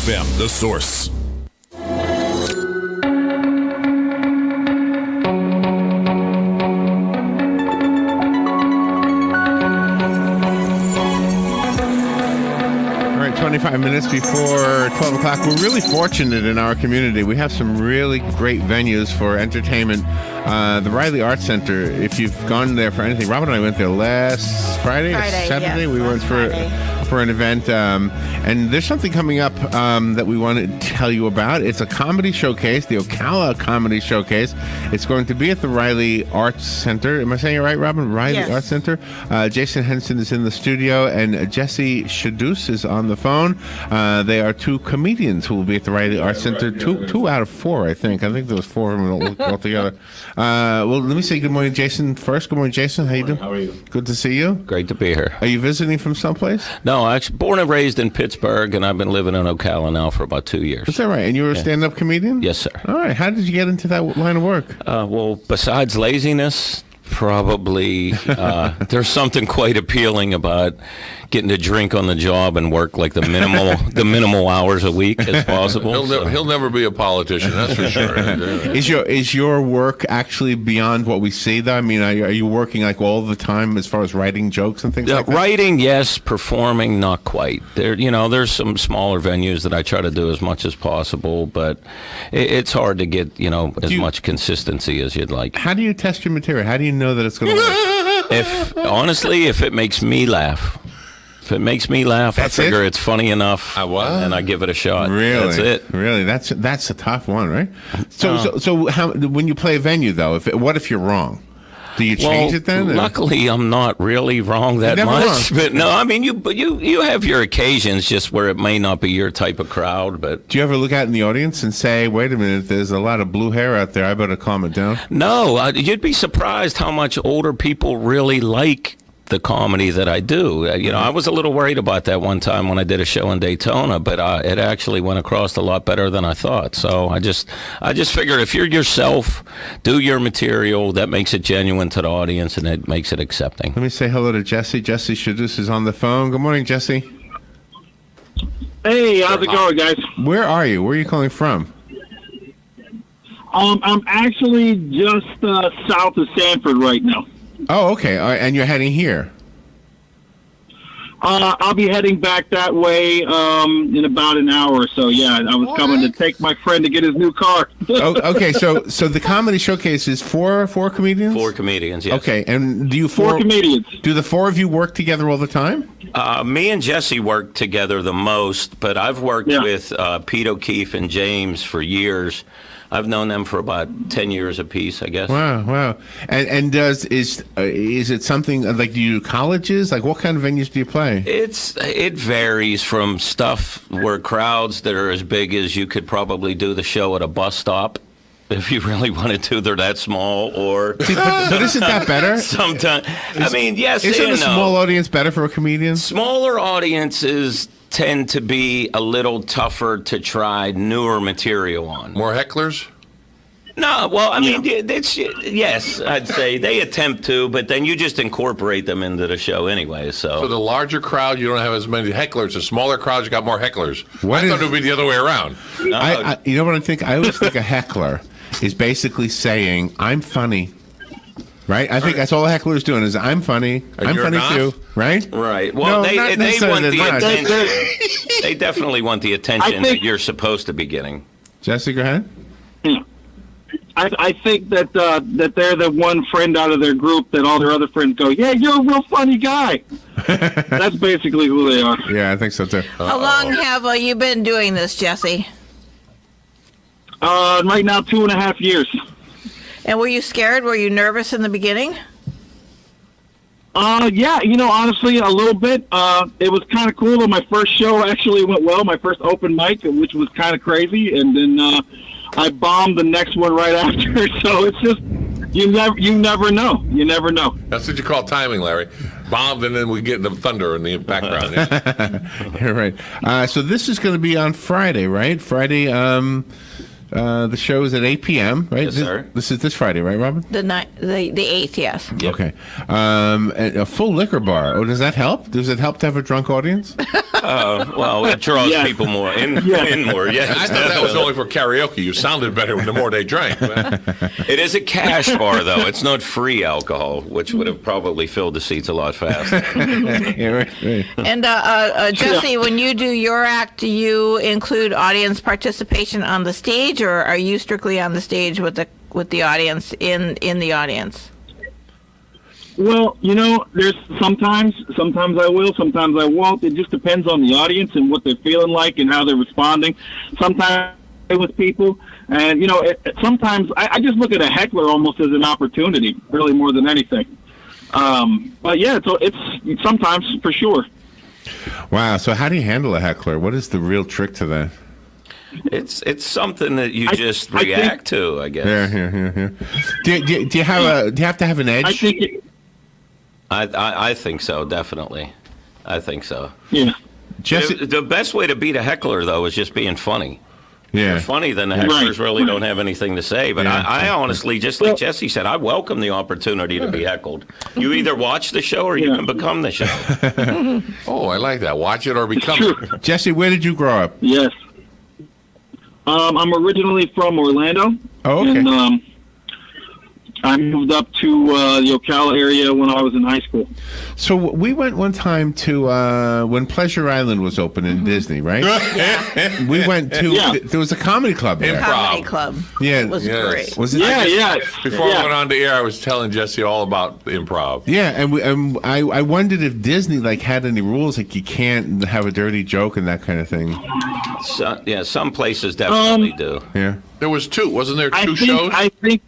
FM, The Source. All right, 25 minutes before 12 o'clock. We're really fortunate in our community. We have some really great venues for entertainment. The Riley Arts Center, if you've gone there for anything, Robin and I went there last Friday or Saturday. Yes, we went for an event, and there's something coming up that we want to tell you about. It's a comedy showcase, the Ocala Comedy Showcase. It's going to be at the Riley Arts Center. Am I saying it right, Robin? Riley Yes. Arts Center. Jason Henson is in the studio, and Jesse Chudeusz is on the phone. They are two comedians who will be at the Riley Arts Center. Two out of four, I think. I think there was four of them altogether. Well, let me say good morning, Jason, first. Good morning, Jason. How you doing? How are you? Good to see you. Great to be here. Are you visiting from someplace? No, actually, born and raised in Pittsburgh, and I've been living in Ocala now for about 2 years. Is that right? And you were a stand-up comedian? Yes, sir. All right. How did you get into that line of work? Well, besides laziness, probably there's something quite appealing about getting to drink on the job and work like the minimal hours a week as possible. He'll never be a politician, that's for sure. Is your work actually beyond what we see, though? I mean, are you working like all the time as far as writing jokes and things like that? Writing, yes. Performing, not quite. There's some smaller venues that I try to do as much as possible, but it's hard to get as much consistency as you'd like. How do you test your material? How do you know that it's going to work? If it makes me laugh. If it makes me laugh, That's I figure it? it's funny enough, and I give it a shot. Really? That's it. Really? That's a tough one, right? So how, when you play a venue, though, what if you're wrong? Do you change it then? Luckily, I'm not really wrong that much. Wrong. But no, I mean, you have your occasions just where it may not be your type of crowd. But do you ever look out in the audience and say, "Wait a minute, there's a lot of blue hair out there. I better calm it down"? No, you'd be surprised how much older people really like the comedy that I do. I was a little worried about that one time when I did a show in Daytona, but it actually went across a lot better than I thought. So I just figured if you're yourself, do your material, that makes it genuine to the audience and it makes it accepting. Let me say hello to Jesse. Jesse Chudeusz is on the phone. Good morning, Jesse. Hey, how's it going, guys? Where are you? Where are you calling from? I'm actually just south of Sanford right now. Oh, okay. All right. And you're heading here? I'll be heading back that way in about an hour or so. Yeah, I was coming to take my friend to get his new car. Okay. So the comedy showcase is four comedians? 4 comedians, yes. Okay. And do you Four comedians. Do the four of you work together all the time? Me and Jesse work together the most, but I've worked with Pete O'Keefe and James for years. I've known them for about 10 years apiece, I guess. Wow. And is it something like, do you do colleges? Like, what kind of venues do you play? It varies from stuff where crowds that are as big as you could probably do the show at a bus stop. If you really wanted to, they're that small, or... but isn't that better? Sometimes. I mean, yes and no. Isn't a small audience better for a comedian? Smaller audiences tend to be a little tougher to try newer material on. More hecklers? No, well, I mean, yes, I'd say they attempt to, but then you just incorporate them into the show anyway. So the larger crowd, you don't have as many hecklers. The smaller crowds, you got more hecklers. I thought it would be the other way around. No. You know what I think? I always think a heckler is basically saying, I'm funny. Right? I think that's all a heckler's doing is, I'm funny. I'm funny too. Right? Right. Well, they want the attention. They definitely want the attention that you're supposed to be getting. Jesse, go ahead. I think that they're the one friend out of their group that all their other friends go, yeah, you're a real funny guy. That's basically who they are. Yeah, I think so too. How long have you been doing this, Jesse? Right now, 2.5 years. And were you scared? Were you nervous in the beginning? Yeah, honestly, a little bit. It was kind of cool. My first show actually went well. My first open mic, which was kind of crazy, and then I bombed the next one right after. So it's just you never know. You never know. That's what you call timing, Larry. Bombed, and then we get the thunder in the background. You're right. So this is going to be on Friday, right? Friday. The show is at 8 p.m., right? Yes, sir. This is this Friday, right, Robin? The 8th, yes. Yep. Okay. And a full liquor bar. Oh, does that help? Does it help to have a drunk audience? Well, it draws Yes. people more in more. Yes, I thought that was only for karaoke. You sounded better the more they drank. It is a cash bar, though. It's not free alcohol, which would have probably filled the seats a lot faster. Yeah, right. And Jesse, when you do your act, do you include audience participation on the stage, or are you strictly on the stage with the audience in the audience? Well, there's sometimes I will, sometimes I won't. It just depends on the audience and what they're feeling like and how they're responding. Sometimes with people, and sometimes I just look at a heckler almost as an opportunity, really more than anything. But yeah, it's sometimes for sure. Wow. So how do you handle a heckler? What is the real trick to that? It's something that you just react to, I guess. Yeah. Do you have to have an edge? I think I think so, definitely. I think so. yeah. Jesse, The best way to beat a heckler, though, is just being funny. If yeah. you're funny, then the hecklers Right. really don't have anything to say. But Yeah. I honestly, just like Jesse said, I welcome the opportunity to be heckled. You either watch the show or you Yeah. can become the show. Oh, I like that. Watch it or become True. it. Jesse, where did you grow up? Yes. I'm originally from Orlando. Oh, okay. And I moved up to the Ocala area when I was in high school. So we went one time to when Pleasure Island was open in Disney, right? We went to. Yeah. There was a comedy club there. Comedy club. Yeah. It was Yes. great. Was it? Yeah. Before I went on the air, I was telling Jesse all about improv. Yeah, and I wondered if Disney had any rules, like you can't have a dirty joke and that kind of thing. So, yeah, some places definitely do. Yeah. There was two. Wasn't there two I shows? think.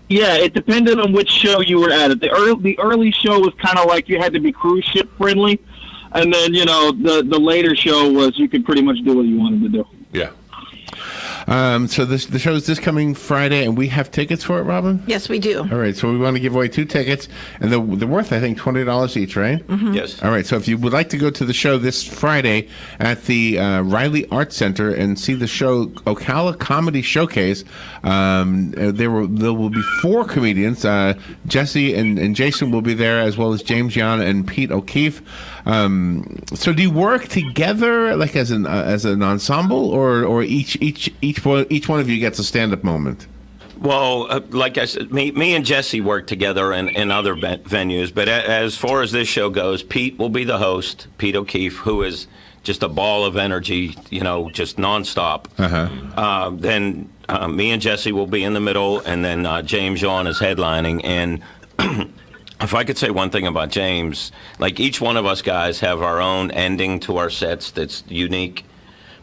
Yeah, it depended on which show you were at. The early show was kind of like you had to be cruise ship friendly, and then the later show was you could pretty much do what you wanted to do. Yeah. So the show is this coming Friday, and we have tickets for it, Robin. Yes, we do. All right, so we want to give away 2 tickets, and they're worth, I think, $20 each, right? Yes. All right, so if you would like to go to the show this Friday at the Riley Arts Center and see the show Ocala Comedy Showcase, there will be 4 comedians. Jesse and Jason will be there, as well as James Yon and Pete O'Keefe. So do you work together, like as an ensemble, or each one of you gets a stand-up moment? Well, like I said, me and Jesse work together in other venues, but as far as this show goes, Pete will be the host, Pete O'Keefe, who is just a ball of energy, just nonstop. Then me and Jesse will be in the middle, and then James Yon is headlining. And if I could say one thing about James, like each one of us guys have our own ending to our sets that's unique.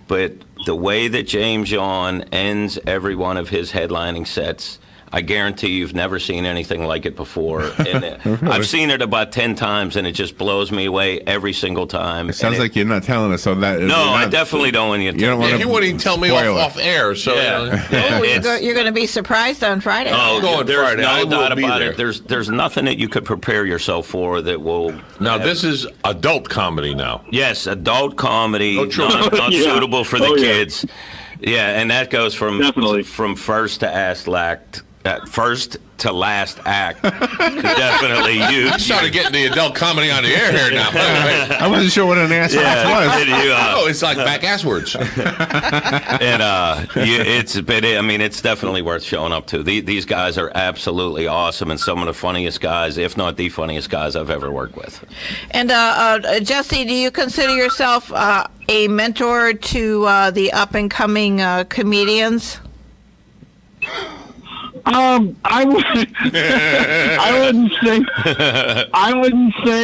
But the way that James Yon ends every one of his headlining sets, I guarantee you've never seen anything like it before. And I've seen it about 10 times, and it just blows me away every single time. It sounds like you're not telling us, so that. No, I definitely don't want you to. You don't want He wouldn't even tell me off air. So Oh, you're going to be surprised on Friday. Oh, Going there's Friday. I no will doubt be about there. it. There's nothing that you could prepare yourself for that will. Now this is adult comedy now. Yes, adult comedy, No children. not Yeah. suitable for the Oh, yeah. kids. Yeah, and that goes Definitely. from first to last act. Definitely you. I started getting the adult comedy on the air here now. I wasn't sure what an ass was. Oh, it's like back asswards. And it's definitely worth showing up to. These guys are absolutely awesome, and some of the funniest guys, if not the funniest guys I've ever worked with. And Jesse, do you consider yourself a mentor to the up-and-coming comedians? I wouldn't say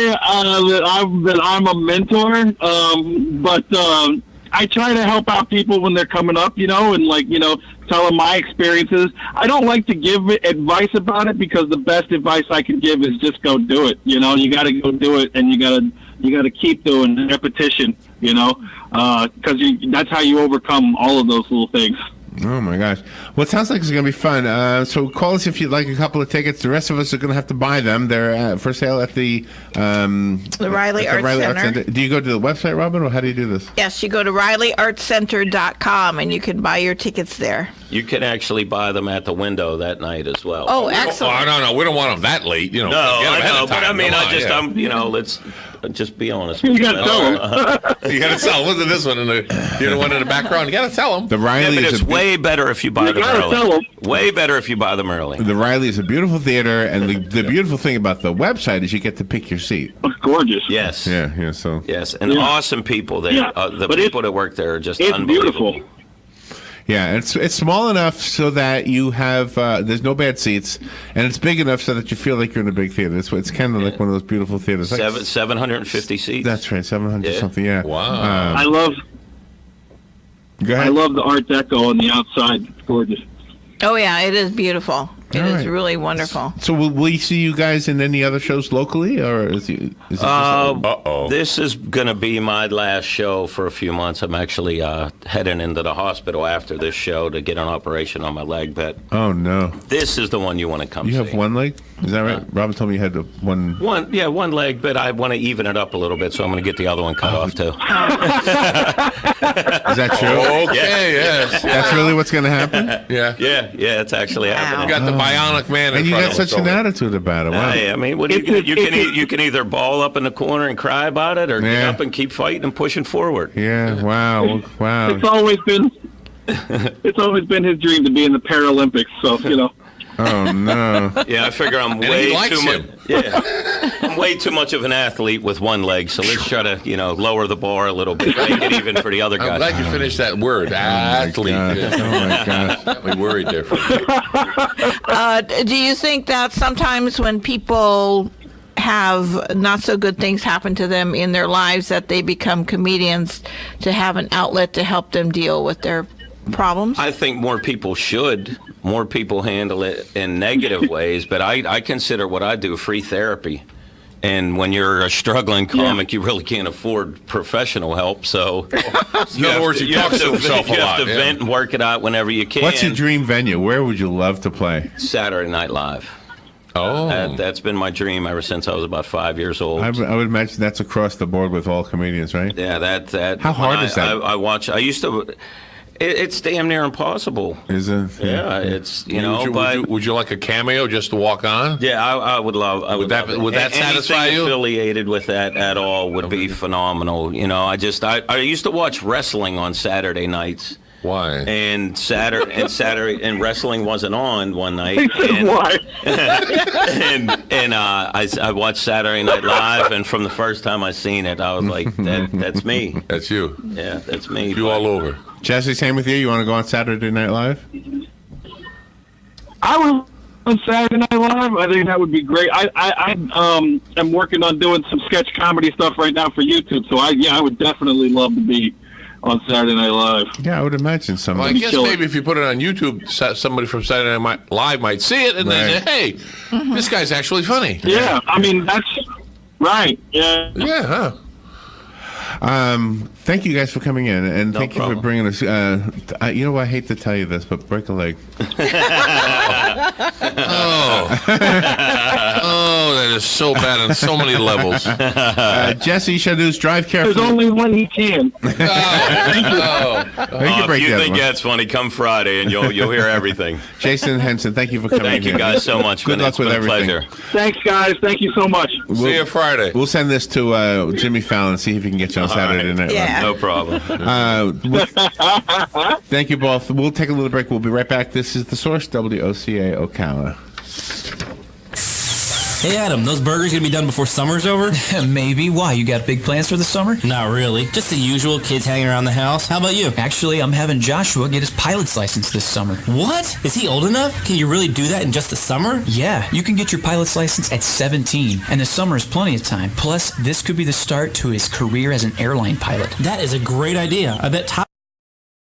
that I'm a mentor, but I try to help out people when they're coming up, and tell them my experiences. I don't like to give advice about it because the best advice I can give is just go do it. You got to go do it, and you got to keep doing repetition. Because that's how you overcome all of those little things. Oh my gosh! Well, it sounds like it's going to be fun. So call us if you'd like a couple of tickets. The rest of us are going to have to buy them. They're for sale at the Riley Arts Center. Do you go to the website, Robin, or how do you do this? Yes, you go to RileyArtsCenter.com and you can buy your tickets there. You can actually buy them at the window that night as well. Oh, excellent. No, we don't want them that late. You know, No, I know, but I mean, Come on, let's just be honest. You got to tell them. You got to sell. Wasn't this one in the one in the background? You got to tell them. The Riley Yeah, but is it's way better if you buy them gotta tell early. 'em. Way better if you buy them early. the Riley is a beautiful theater, and the beautiful thing about the website is you get to pick your seat. It's gorgeous. Yes. Yeah. So Yes, and Yeah. awesome people there. Yeah, The but people that work there are just It's unbelievable. beautiful. yeah, it's small enough so that you have there's no bad seats, and it's big enough so that you feel like you're in a big theater. It's kind of like one of those beautiful theaters. Like, 750 seats. That's right, 700 Yeah. something. Yeah. Wow. I love Go ahead. the Art Deco on the outside. It's gorgeous. Oh, yeah, it is beautiful. It All is right. really wonderful. So will we see you guys in any other shows locally, or is it just Uh-oh. This is going to be my last show for a few months. I'm actually heading into the hospital after this show to get an operation on my leg, but oh no, this is the one you want to come you see. have one leg? Is that right? Robin told me you had one. One leg, but I want to even it up a little bit, so I'm going to get the other one cut off too. Is that true? Okay. Yes. That's really what's going to happen? Yeah. Yeah, it's actually happening. You got the bionic man in And you front got of such us an over. attitude about it. Wow. Hey, I mean, what do you can either ball up in the corner and cry about it, or get Yeah. up and keep fighting and pushing forward. Yeah. Wow. Wow. It's always been his dream to be in the Paralympics. So Oh no. Yeah, I figure I'm he way likes too much. him. Yeah, I'm way too much of an athlete with one leg. So let's try to, lower the bar a little bit, make it even for the other I'm guys. glad you finished that word, athlete. God. Oh my gosh. We worried there for a minute. Do you think that sometimes when people have not so good things happen to them in their lives that they become comedians to have an outlet to help them deal with their problems? I think more people should. More people handle it in negative ways, but I consider what I do free therapy. And when you're a struggling comic, you really can't afford professional help. So, In other words, he talks to himself a you lot. have to yeah. vent and work it out whenever you can. What's your dream venue? Where would you love to play? Saturday Night Live. Oh. That's been my dream ever since I was about 5 years old. I would imagine that's across the board with all comedians, right? Yeah, that. How hard when is that? I watch. I used to. It's damn near impossible. Is it? Yeah, it's Would you like a cameo just to walk on? Yeah, I would love. Would that satisfy Anything you? affiliated with that at all would be phenomenal. I used to watch wrestling on Saturday nights. Why? And Saturday wrestling wasn't on one night. And, Why? I watched Saturday Night Live, and from the first time I seen it, I was like, that's me. That's you. Yeah, that's me. You all over. Jesse, same with you. You want to go on Saturday Night Live? I was on Saturday Night Live. I think that would be great. I am working on doing some sketch comedy stuff right now for YouTube. So I would definitely love to be on Saturday Night Live. Yeah, I would imagine some. Well, I me guess kill it. maybe if you put it on YouTube, somebody from Saturday Night Live might see it and they Right. say, hey, this guy's actually funny. Yeah, I mean that's right. Yeah. Yeah, huh? Thank you guys for coming in, and No thank you problem. for bringing us. I hate to tell you this, but break a leg. Oh, that is so bad on so many levels. Jesse Chudeusz, drive There's carefully. only one he can. Oh. You can break If you the other think one. that's funny, come Friday and you'll hear everything. Jason Henson, thank you for coming Thank in. you guys so much. Good luck It's with been a everything. pleasure. Thanks, guys. Thank you so much. See you Friday. We'll send this to Jimmy Fallon, see if he can get you on Saturday night. Yeah. No problem. Thank you both. We'll take a little break. We'll be right back. This is The Source, WOCA Ocala. Hey Adam, those burgers gonna be done before summer's over? Maybe. Why? You got big plans for the summer? Not really. Just the usual, kids hanging around the house. How about you? Actually, I'm having Joshua get his pilot's license this summer. What? Is he old enough? Can you really do that in just the summer? Yeah, you can get your pilot's license at 17, and the summer is plenty of time. Plus, this could be the start to his career as an airline pilot. That is a great idea. I bet Top